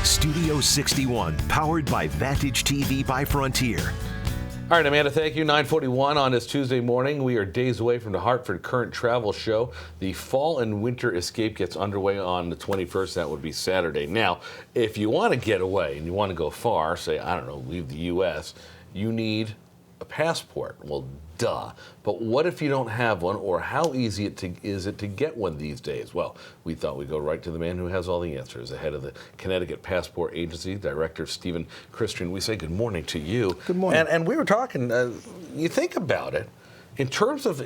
Studio 61, powered by Vantage TV by Frontier. All right, Amanda, thank you. 9:41 on this Tuesday morning. We are days away from the Hartford Current Travel Show. The Fall and Winter Escape gets underway on the 21st. That would be Saturday. Now, if you want to get away and you want to go far, say, I don't know, leave the U.S., you need a passport. Well, duh. But what if you don't have one, or how easy is it to get one these days? Well, we thought we'd go right to the man who has all the answers, the head of the Connecticut Passport Agency, Director Stephen Christian. We say good morning to you. Good morning. And we were talking, you think about it, in terms of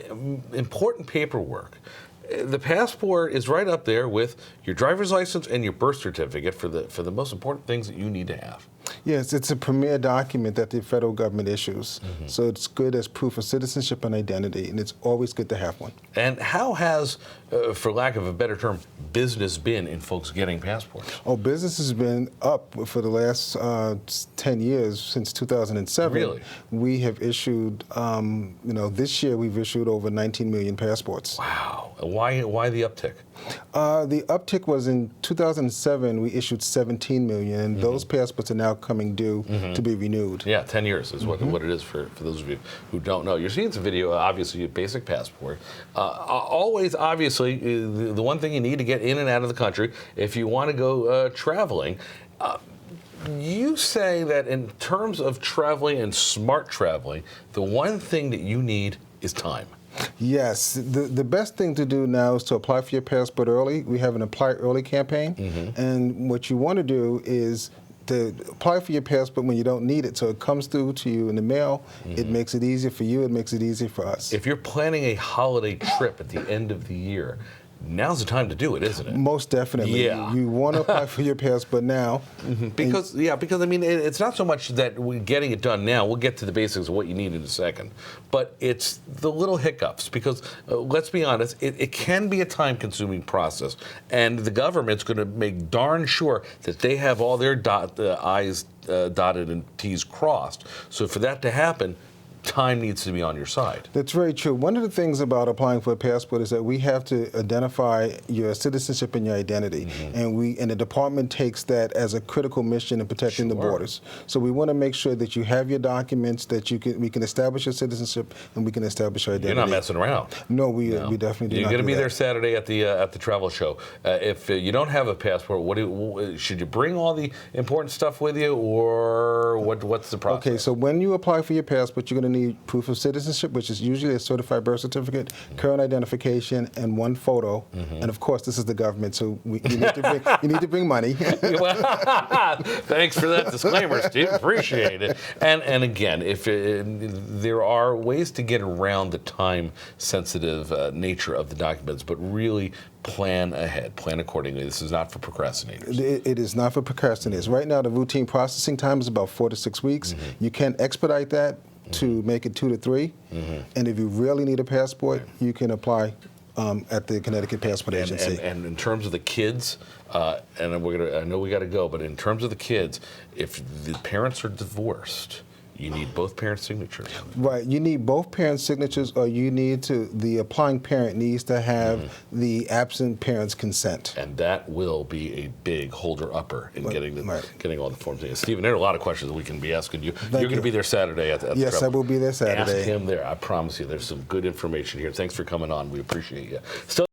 important paperwork, the passport is right up there with your driver's license and your birth certificate for the most important things that you need to have. Yes, it's a premier document that the federal government issues. So it's good as proof of citizenship and identity, and it's always good to have one. And how has, for lack of a better term, business been in folks getting passports? Oh, business has been up for the last 10 years, since 2007. Really? We have issued, this year we've issued over 19 million passports. Wow. Why the uptick? The uptick was in 2007, we issued 17 million, and those passports are now coming due to be renewed. Yeah, 10 years is what it is for those of you who don't know. You're seeing some video, obviously, a basic passport. Always, obviously, the one thing you need to get in and out of the country if you want to go traveling. You say that in terms of traveling and smart traveling, the one thing that you need is time. Yes, the best thing to do now is to apply for your passport early. We have an Apply Early campaign, and what you want to do is to apply for your passport when you don't need it, so it comes through to you in the mail. It makes it easier for you, it makes it easier for us. If you're planning a holiday trip at the end of the year, now's the time to do it, isn't it? Most definitely. Yeah. You want to apply for your passport now. Because I mean, it's not so much that we're getting it done now. We'll get to the basics of what you need in a second. But it's the little hiccups, because let's be honest, it can be a time-consuming process. And the government's going to make darn sure that they have all their I's dotted and T's crossed. So for that to happen, time needs to be on your side. That's very true. One of the things about applying for a passport is that we have to identify your citizenship and your identity, and the department takes that as a critical mission in protecting the borders. So we want to make sure that you have your documents, that we can establish your citizenship and we can establish your identity. You're not messing around. No, we definitely do not do that. You're going to be there Saturday at the travel show. If you don't have a passport, should you bring all the important stuff with you, or what's the process? Okay, so when you apply for your passport, you're going to need proof of citizenship, which is usually a certified birth certificate, current identification, and one photo. And of course, this is the government, so you need to bring money. Thanks for that disclaimer, Steve. Appreciate it. And again, if there are ways to get around the time-sensitive nature of the documents, but really plan ahead, plan accordingly. This is not for procrastinators. It is not for procrastinators. Right now, the routine processing time is about 4 to 6 weeks. You can expedite that to make it 2 to 3. And if you really need a passport, you can apply at the Connecticut Passport Agency. And in terms of the kids, and I know we got to go, but in terms of the kids, if the parents are divorced, you need both parents' signatures. Right. You need both parents' signatures, or the applying parent needs to have the absent parent's consent. And that will be a big holder-upper in getting all the forms in. Stephen, there are a lot of questions that we can be asking you. You're going to be there Saturday at the Yes, travel. I will be there Saturday. Ask him there. I promise you, there's some good information here. Thanks for coming on. We appreciate you. Still